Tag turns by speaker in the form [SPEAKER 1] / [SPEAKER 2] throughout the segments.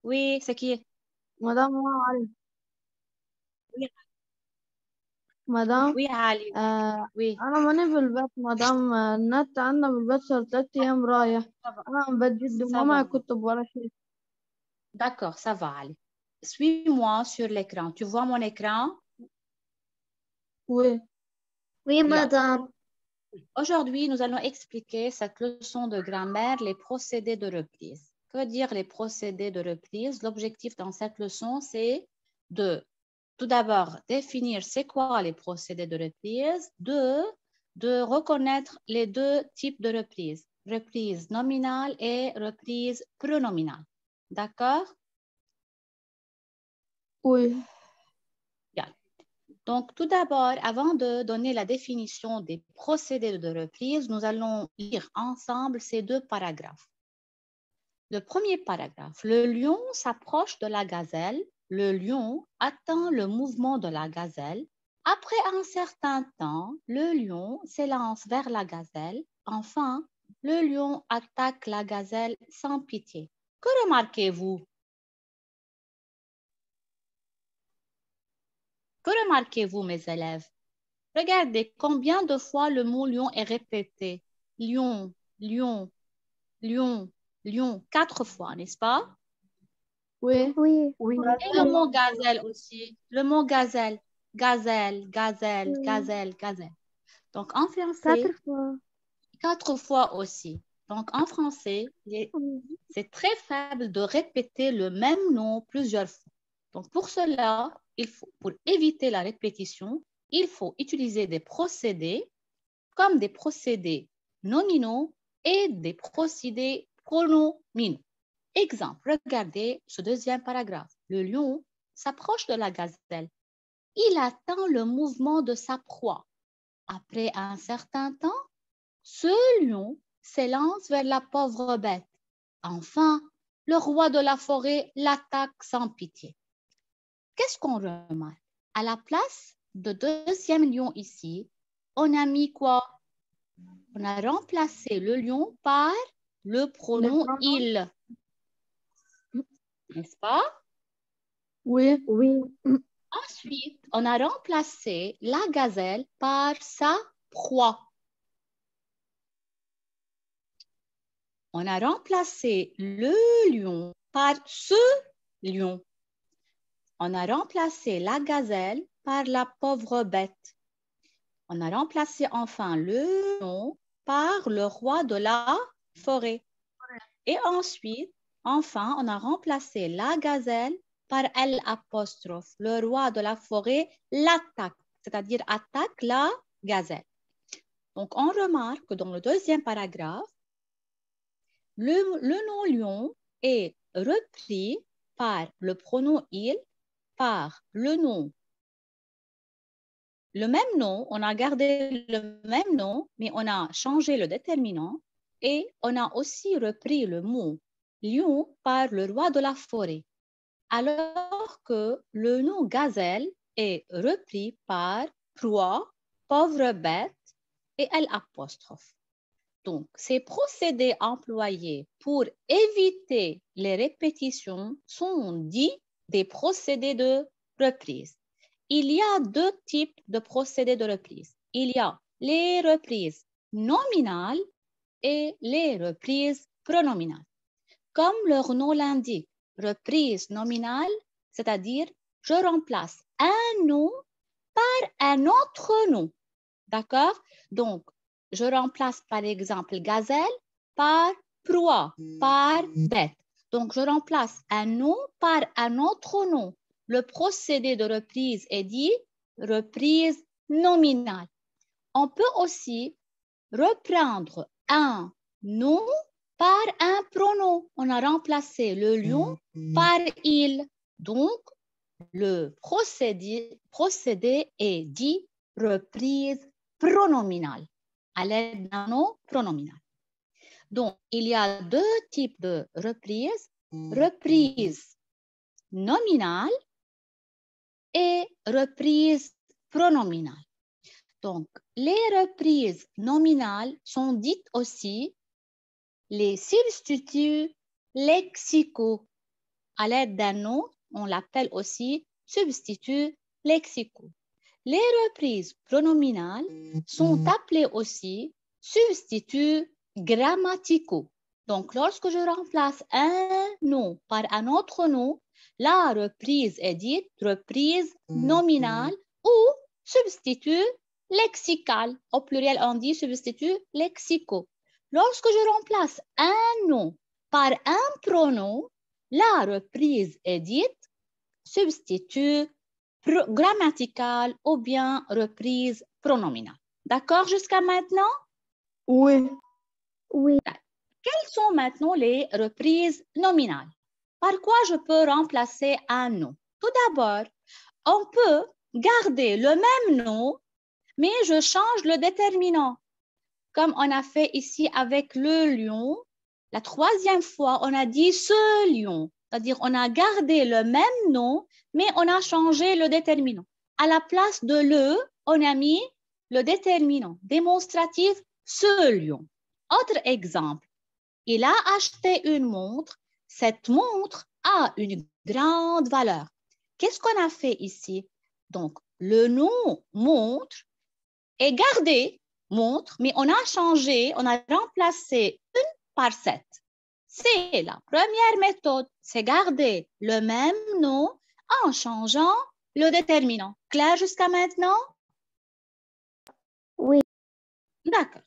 [SPEAKER 1] Oui, c'est qui?
[SPEAKER 2] مدام علي.
[SPEAKER 1] Oui,
[SPEAKER 2] مدام
[SPEAKER 1] oui, Ali. Oui,
[SPEAKER 2] أنا ماني في البيت مدام. النت عندنا في البيت صار 3 أيام رايح.
[SPEAKER 1] ça va.
[SPEAKER 2] أنا عم بجد
[SPEAKER 1] Ça
[SPEAKER 2] وما
[SPEAKER 1] va.
[SPEAKER 2] معي كتب ولا شيء.
[SPEAKER 1] D'accord, ça va, Ali. Suis-moi sur l'écran. Tu vois mon écran?
[SPEAKER 2] Oui.
[SPEAKER 3] Oui,
[SPEAKER 1] Bien.
[SPEAKER 3] madame.
[SPEAKER 1] Aujourd'hui, nous allons expliquer cette leçon de grammaire, les procédés de reprise. Que dire les procédés de reprise? L'objectif dans cette leçon, c'est de tout d'abord définir c'est quoi les procédés de reprise, de reconnaître les deux types de reprise, reprise nominale et reprise pronominale. D'accord?
[SPEAKER 2] Oui.
[SPEAKER 1] Bien. Donc, tout d'abord, avant de donner la définition des procédés de reprise, nous allons lire ensemble ces deux paragraphes. Le premier paragraphe, le lion s'approche de la gazelle. Le lion attend le mouvement de la gazelle. Après un certain temps, le lion s'élance vers la gazelle. Enfin, le lion attaque la gazelle sans pitié. Que remarquez-vous? Que remarquez-vous, mes élèves? Regardez combien de fois le mot lion est répété. Lion, lion, lion, lion, 4 fois, n'est-ce pas?
[SPEAKER 2] Oui.
[SPEAKER 3] Oui.
[SPEAKER 2] Oui.
[SPEAKER 1] Et le mot gazelle aussi. Le mot gazelle. Gazelle, gazelle, gazelle, gazelle. Donc en français,
[SPEAKER 3] 4 fois.
[SPEAKER 1] 4 fois aussi. Donc en français, c'est très faible de répéter le même nom plusieurs fois. Donc pour cela, pour éviter la répétition, il faut utiliser des procédés comme des procédés nominaux et des procédés pronominaux. Exemple, regardez ce deuxième paragraphe. Le lion s'approche de la gazelle. Il attend le mouvement de sa proie. Après un certain temps, ce lion s'élance vers la pauvre bête. Enfin, le roi de la forêt l'attaque sans pitié. Qu'est-ce qu'on remarque? À la place de deuxième lion ici, on a mis quoi? On a remplacé le lion par le pronom il. N'est-ce pas?
[SPEAKER 2] Oui.
[SPEAKER 3] Oui.
[SPEAKER 1] Ensuite, on a remplacé la gazelle par sa proie. On a remplacé le lion par ce lion. On a remplacé la gazelle par la pauvre bête. On a remplacé enfin le lion par le roi de la forêt. Et ensuite, enfin, on a remplacé la gazelle par L', le roi de la forêt l'attaque, c'est-à-dire attaque la gazelle. Donc, on remarque que dans le deuxième paragraphe, le nom lion est repris par le pronom il, par le nom. Le même nom, on a gardé le même nom, mais on a changé le déterminant et on a aussi repris le mot lion par le roi de la forêt, alors que le nom gazelle est repris par proie, pauvre bête et L'. Donc, ces procédés employés pour éviter les répétitions sont dits des procédés de reprise. Il y a deux types de procédés de reprise. Il y a les reprises nominales et les reprises pronominales. Comme leur nom l'indique, reprise nominale, c'est-à-dire je remplace un nom par un autre nom. D'accord? Donc, je remplace par exemple gazelle par proie, par bête. Donc, je remplace un nom par un autre nom. Le procédé de reprise est dit reprise nominale. On peut aussi reprendre un nom par un pronom. On a remplacé le lion par il. Donc, le procédé est dit reprise pronominale à l'aide d'un nom pronominal. Donc, il y a deux types de reprises, reprise nominale et reprise pronominale. Donc, les reprises nominales sont dites aussi les substituts lexicaux. à l'aide d'un nom, on l'appelle aussi substituts lexicaux. Les reprises pronominales sont appelées aussi substituts grammaticaux. Donc, lorsque je remplace un nom par un autre nom, la reprise est dite reprise nominale ou substitut lexical. Au pluriel, on dit substitut lexicaux. Lorsque je remplace un nom par un pronom, la reprise est dite substitut grammatical ou bien reprise pronominale. D'accord jusqu'à maintenant?
[SPEAKER 2] Oui.
[SPEAKER 3] Oui.
[SPEAKER 1] Quelles sont maintenant les reprises nominales? Par quoi je peux remplacer un nom? Tout d'abord, on peut garder le même nom, mais je change le déterminant. Comme on a fait ici avec le lion, la troisième fois, on a dit ce lion. C'est-à-dire, on a gardé le même nom, mais on a changé le déterminant. À la place de le, on a mis le déterminant démonstratif ce lion. Autre exemple, il a acheté une montre. Cette montre a une grande valeur. Qu'est-ce qu'on a fait ici? Donc, le nom montre est gardé, montre, mais on a changé, on a remplacé une par 7. C'est la première méthode, c'est garder le même nom en changeant le déterminant. Clair jusqu'à maintenant?
[SPEAKER 3] Oui.
[SPEAKER 1] D'accord.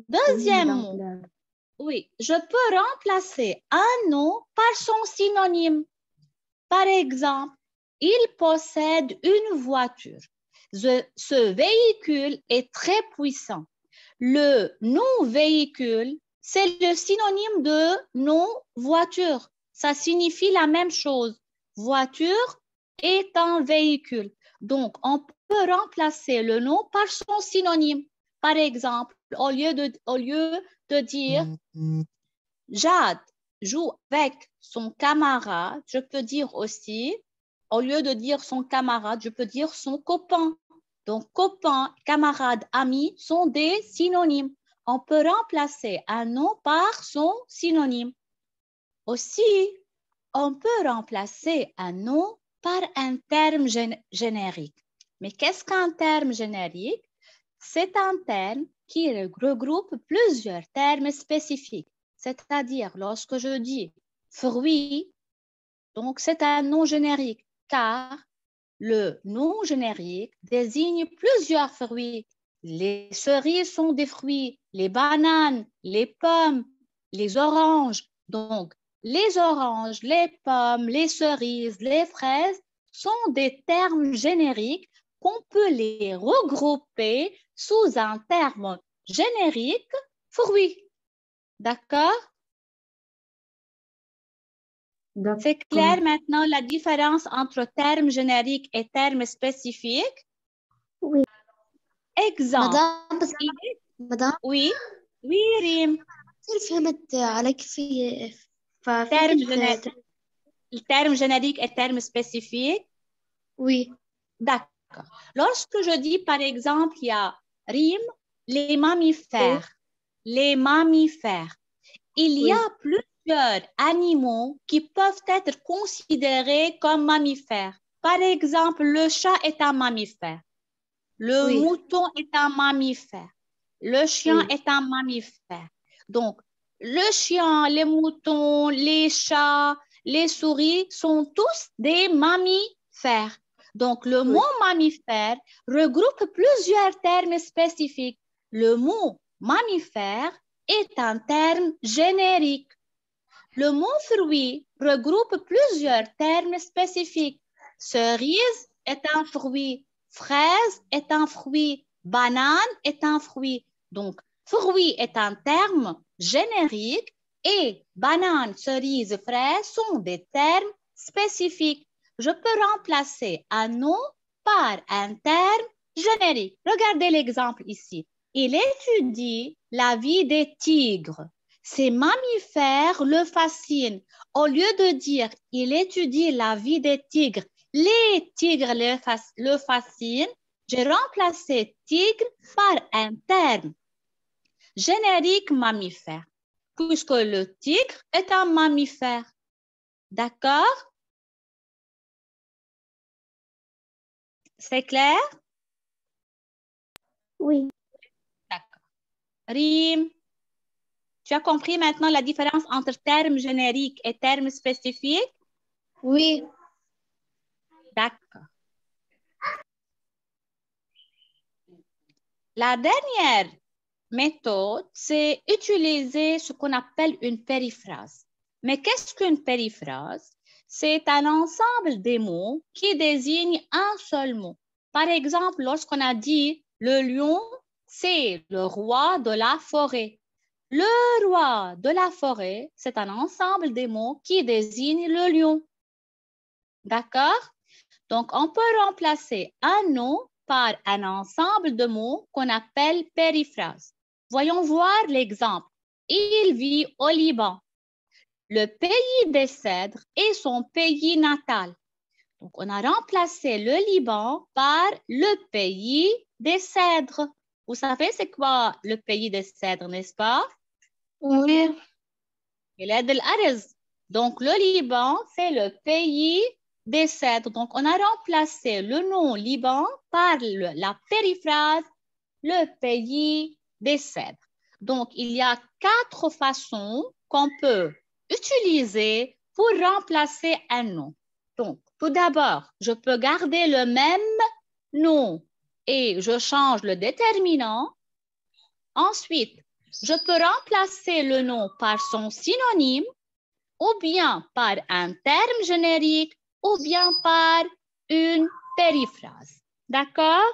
[SPEAKER 1] Deuxième mot. Oui, je peux remplacer un nom par son synonyme. Par exemple, il possède une voiture. Ce véhicule est très puissant. Le nom véhicule, c'est le synonyme de nom voiture. Ça signifie la même chose. Voiture est un véhicule. Donc, on peut remplacer le nom par son synonyme. Par exemple, au lieu de dire Jade joue avec son camarade, je peux dire aussi, au lieu de dire son camarade, je peux dire son copain. Donc, copain, camarade, ami sont des synonymes. On peut remplacer un nom par son synonyme. Aussi, on peut remplacer un nom par un terme générique. Mais qu'est-ce qu'un terme générique? C'est un terme qui regroupe plusieurs termes spécifiques. C'est-à-dire, lorsque je dis fruit, donc c'est un nom générique, car le nom générique désigne plusieurs fruits. Les cerises sont des fruits, les bananes, les pommes, les oranges. Donc, les oranges, les pommes, les cerises, les fraises sont des termes génériques qu'on peut les regrouper sous un terme générique, fruit. D'accord? C'est clair maintenant la différence entre terme générique et terme spécifique?
[SPEAKER 3] Oui.
[SPEAKER 1] Exemple.
[SPEAKER 2] مدام
[SPEAKER 1] Oui. Oui, Rim.
[SPEAKER 2] فهمت عليك
[SPEAKER 1] Le terme générique et terme spécifique?
[SPEAKER 2] Oui.
[SPEAKER 1] D'accord. Lorsque je dis, par exemple, il y a Rim, les mammifères. Les mammifères. Il y a plusieurs animaux qui peuvent être considérés comme mammifères. Par exemple, le chat est un mammifère. Le mouton est un mammifère. Le chien est un mammifère. Donc, le chien, les moutons, les chats, les souris sont tous des mammifères. Donc, le mot mammifère regroupe plusieurs termes spécifiques. Le mot mammifère est un terme générique. Le mot fruit regroupe plusieurs termes spécifiques. Cerise est un fruit. Fraise est un fruit. Banane est un fruit. Donc, fruit est un terme générique et banane, cerise, fraise sont des termes spécifiques. Je peux remplacer un nom par un terme générique. Regardez l'exemple ici. Il étudie la vie des tigres. Ces mammifères le fascinent. Au lieu de dire « il étudie la vie des tigres », les tigres le fascinent, j'ai remplacé tigre par un terme générique mammifère, puisque le tigre est un mammifère. D'accord? C'est clair?
[SPEAKER 3] Oui.
[SPEAKER 1] D'accord. Rim, tu as compris maintenant la différence entre termes génériques et termes spécifiques?
[SPEAKER 2] Oui.
[SPEAKER 1] D'accord. La dernière méthode, c'est utiliser ce qu'on appelle une périphrase. Mais qu'est-ce qu'une périphrase? C'est un ensemble des mots qui désignent un seul mot. Par exemple, lorsqu'on a dit le lion, c'est le roi de la forêt. Le roi de la forêt, c'est un ensemble des mots qui désignent le lion. D'accord? Donc, on peut remplacer un nom par un ensemble de mots qu'on appelle périphrase. Voyons voir l'exemple. Il vit au Liban. Le pays des cèdres est son pays natal. Donc, on a remplacé le Liban par le pays des cèdres. Vous savez, c'est quoi le pays des cèdres, n'est-ce pas?
[SPEAKER 2] Oui.
[SPEAKER 1] Donc, le Liban, c'est le pays des cèdres. Donc, on a remplacé le nom Liban par la périphrase, le pays des cèdres. Donc, il y a 4 façons qu'on peut utiliser pour remplacer un nom. Donc, tout d'abord, je peux garder le même nom et je change le déterminant. Ensuite, je peux remplacer le nom par son synonyme ou bien par un terme générique ou bien par une périphrase. D'accord?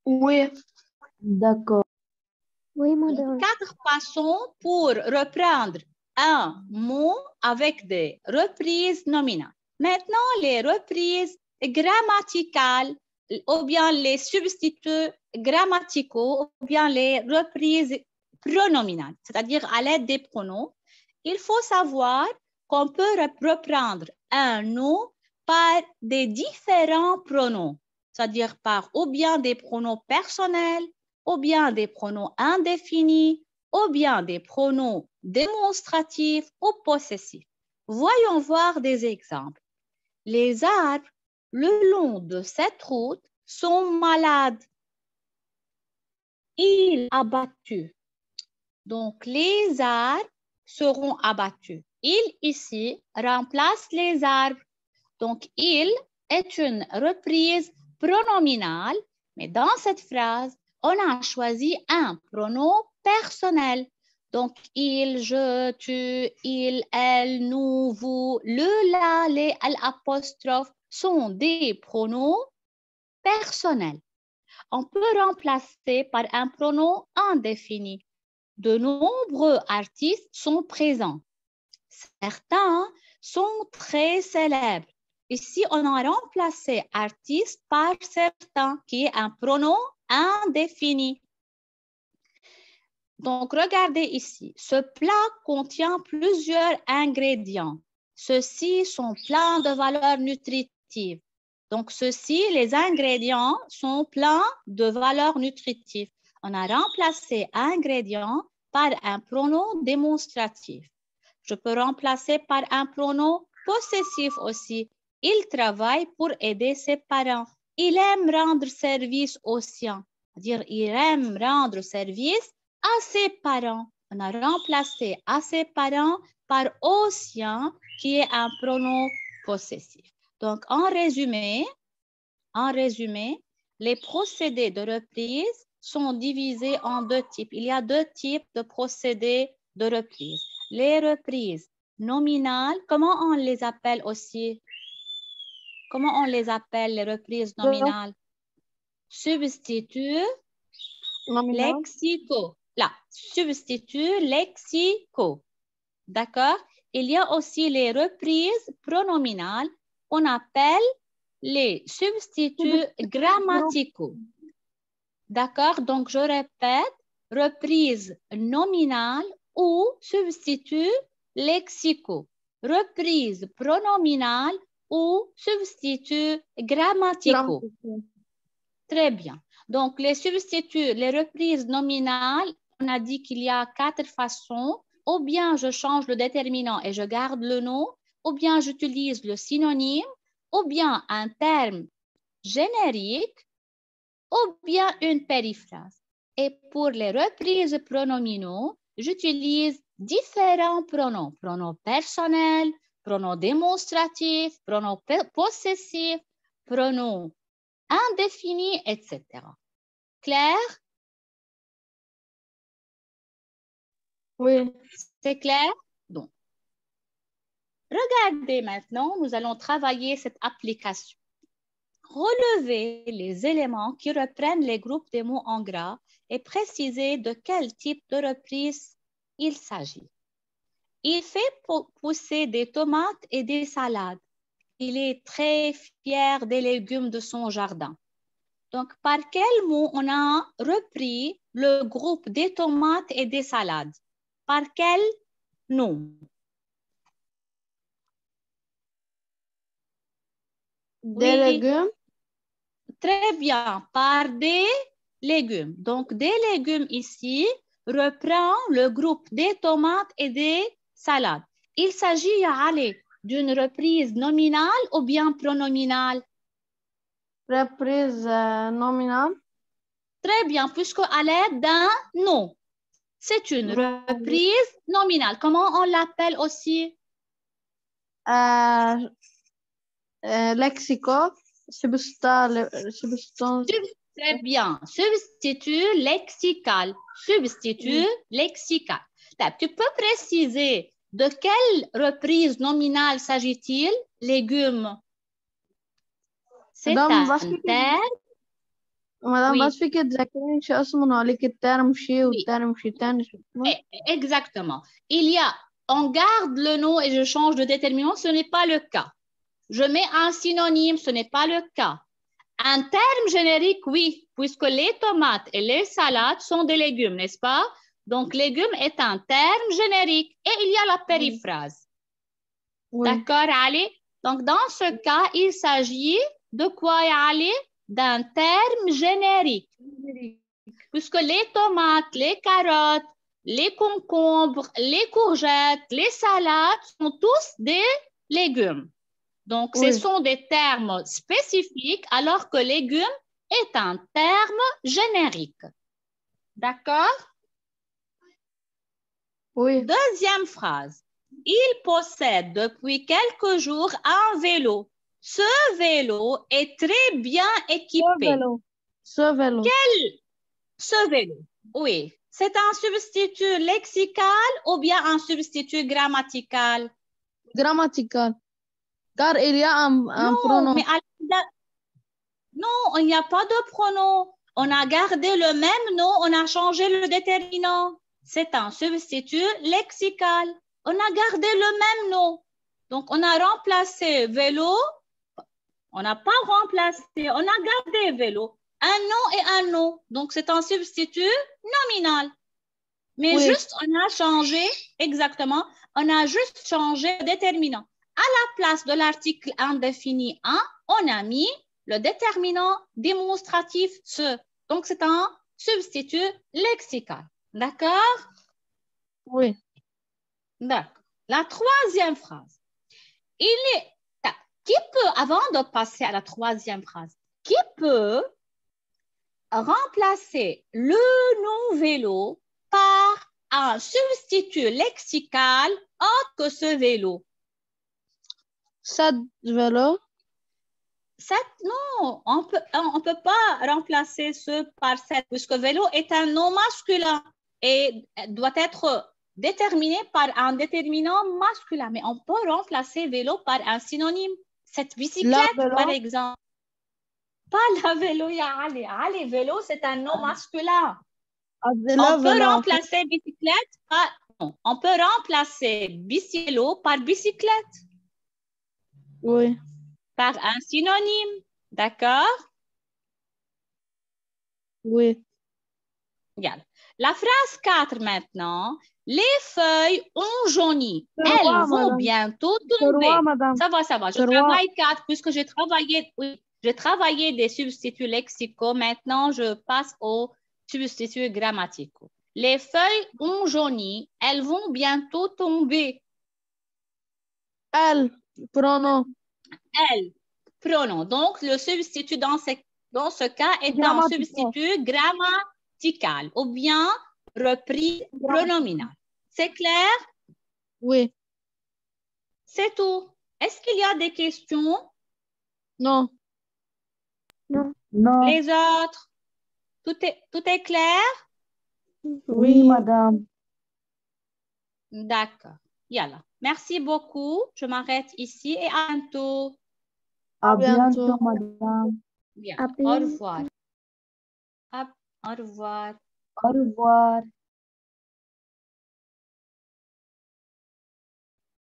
[SPEAKER 2] Oui.
[SPEAKER 4] D'accord.
[SPEAKER 3] Oui,
[SPEAKER 1] Donc,
[SPEAKER 3] madame.
[SPEAKER 1] 4 façons pour reprendre un mot avec des reprises nominales. Maintenant, les reprises grammaticales ou bien les substituts grammaticaux ou bien les reprises pronominales, c'est-à-dire à l'aide des pronoms. Il faut savoir qu'on peut reprendre un nom par des différents pronoms, c'est-à-dire par ou bien des pronoms personnels, ou bien des pronoms indéfinis, ou bien des pronoms démonstratifs ou possessifs. Voyons voir des exemples. Les arbres le long de cette route sont malades. Ils abattus. Donc, les arbres seront abattus. Il ici remplace les arbres. Donc, il est une reprise pronominale, mais dans cette phrase, on a choisi un pronom personnel. Donc, il, je, tu, il, elle, nous, vous, le, la, les, l'apostrophe sont des pronoms personnels. On peut remplacer par un pronom indéfini. De nombreux artistes sont présents. Certains sont très célèbres. Ici, on a remplacé artiste par certain, qui est un pronom indéfini. Donc, regardez ici. Ce plat contient plusieurs ingrédients. Ceux-ci sont pleins de valeurs nutritives. Donc, ceux-ci, les ingrédients, sont pleins de valeurs nutritives. On a remplacé ingrédient par un pronom démonstratif. Je peux remplacer par un pronom possessif aussi. Il travaille pour aider ses parents. Il aime rendre service aux siens. C'est-à-dire, il aime rendre service à ses parents. On a remplacé à ses parents par aux siens, qui est un pronom possessif. Donc, en résumé, les procédés de reprise sont divisés en 2 types. Il y a 2 types de procédés de reprise. Les reprises nominales, comment on les appelle aussi? Comment on les appelle, les reprises nominales? Substituts lexicaux. Là, substituts lexicaux. D'accord? Il y a aussi les reprises pronominales qu'on appelle les substituts grammaticaux. D'accord? Donc, je répète, reprise nominale ou substituts lexicaux. Reprise pronominale ou substituts grammaticaux. Très bien. Donc, les substituts, les reprises nominales, on a dit qu'il y a 4 façons. Ou bien je change le déterminant et je garde le nom, ou bien j'utilise le synonyme, ou bien un terme générique ou bien une périphrase. Et pour les reprises pronominaux, j'utilise différents pronoms. Pronoms personnels, pronoms démonstratifs, pronoms possessifs, pronoms indéfinis, etc. Clair?
[SPEAKER 2] Oui.
[SPEAKER 1] C'est clair? Donc, regardez maintenant, nous allons travailler cette application. Relevez les éléments qui reprennent les groupes des mots en gras et précisez de quel type de reprise il s'agit. Il fait pousser des tomates et des salades. Il est très fier des légumes de son jardin. Donc, par quel mot on a repris le groupe des tomates et des salades? Par quel nom?
[SPEAKER 2] Des légumes.
[SPEAKER 1] Très bien, par des légumes. Donc, des légumes ici reprend le groupe des tomates et des salades. Il s'agit, allez, d'une reprise nominale ou bien pronominale?
[SPEAKER 2] Reprise nominale.
[SPEAKER 1] Très bien, puisque à l'aide d'un nom. C'est une reprise nominale. Comment on l'appelle aussi?
[SPEAKER 2] Lexico. Substance.
[SPEAKER 1] Très bien. Substitut lexical. Substitut lexical. Là, tu peux préciser de quelle reprise nominale s'agit-il? Légumes. C'est un terme.
[SPEAKER 2] مدام بس فيك تذكرين شو اسمه عليك الترم شيء والترم شيء تاني شو اسمه؟
[SPEAKER 1] Exactement. Il y a, on garde le nom et je change de déterminant, ce n'est pas le cas. Je mets un synonyme, ce n'est pas le cas. Un terme générique, oui, puisque les tomates et les salades sont des légumes, n'est-ce pas? Donc, légumes est un terme générique et il y a la périphrase. Oui. D'accord, Ali? Donc, dans ce cas, il s'agit de quoi, Ali? D'un terme générique. Puisque les tomates, les carottes, les concombres, les courgettes, les salades sont tous des légumes. Donc, ce sont des termes spécifiques alors que légumes est un terme générique. D'accord? Oui. Deuxième phrase. Il possède depuis quelques jours un vélo. Ce vélo est très bien équipé.
[SPEAKER 2] Ce vélo.
[SPEAKER 1] Ce vélo, oui. C'est un substitut lexical ou bien un substitut grammatical?
[SPEAKER 2] Grammatical. Car il y a un pronom.
[SPEAKER 1] Mais non, il n'y a pas de pronom. On a gardé le même nom, on a changé le déterminant. C'est un substitut lexical. On a gardé le même nom. Donc, on a remplacé vélo. On n'a pas remplacé, on a gardé vélo. Un nom et un nom. Donc, c'est un substitut nominal. Mais juste, on a changé, exactement, on a juste changé le déterminant. À la place de l'article indéfini 1, on a mis le déterminant démonstratif ce. Donc, c'est un substitut lexical. D'accord?
[SPEAKER 2] Oui.
[SPEAKER 1] D'accord. La troisième phrase. Qui peut, avant de passer à la troisième phrase, qui peut remplacer le nom vélo par un substitut lexical autre que ce vélo?
[SPEAKER 2] Cette vélo?
[SPEAKER 1] Non, on peut pas remplacer ce par cette, puisque vélo est un nom masculin et doit être déterminé par un déterminant masculin. Mais on peut remplacer vélo par un synonyme. Cette bicyclette, par exemple. Pas la vélo, ya Ali. Ali, vélo, c'est un nom masculin. On peut remplacer bicyclette par... Non, on peut remplacer bicyclo par bicyclette.
[SPEAKER 2] Oui.
[SPEAKER 1] Par un synonyme. D'accord?
[SPEAKER 2] Oui.
[SPEAKER 1] Regarde. La phrase 4 maintenant. Les feuilles ont jauni. Elles vont bientôt tomber. Ça va. Je travaille 4 puisque j'ai travaillé... Oui. J'ai travaillé des substituts lexicaux. Maintenant, je passe aux substituts grammaticaux. Les feuilles ont jauni. Elles vont bientôt tomber.
[SPEAKER 2] Elles, pronom.
[SPEAKER 1] Elles. pronom. Donc, le substitut dans ce cas est un substitut grammatical ou bien reprise pronominale. C'est clair?
[SPEAKER 2] Oui.
[SPEAKER 1] C'est tout. Est-ce qu'il y a des questions?
[SPEAKER 2] Non.
[SPEAKER 3] Non.
[SPEAKER 4] Non.
[SPEAKER 1] Les autres? Tout est clair?
[SPEAKER 4] Oui, madame.
[SPEAKER 1] D'accord. Yalla. Merci beaucoup. Je m'arrête ici et à bientôt.
[SPEAKER 4] À bientôt, madame.
[SPEAKER 1] Bien.
[SPEAKER 3] À
[SPEAKER 1] Au
[SPEAKER 3] bientôt.
[SPEAKER 1] revoir. Au revoir.
[SPEAKER 4] Au revoir.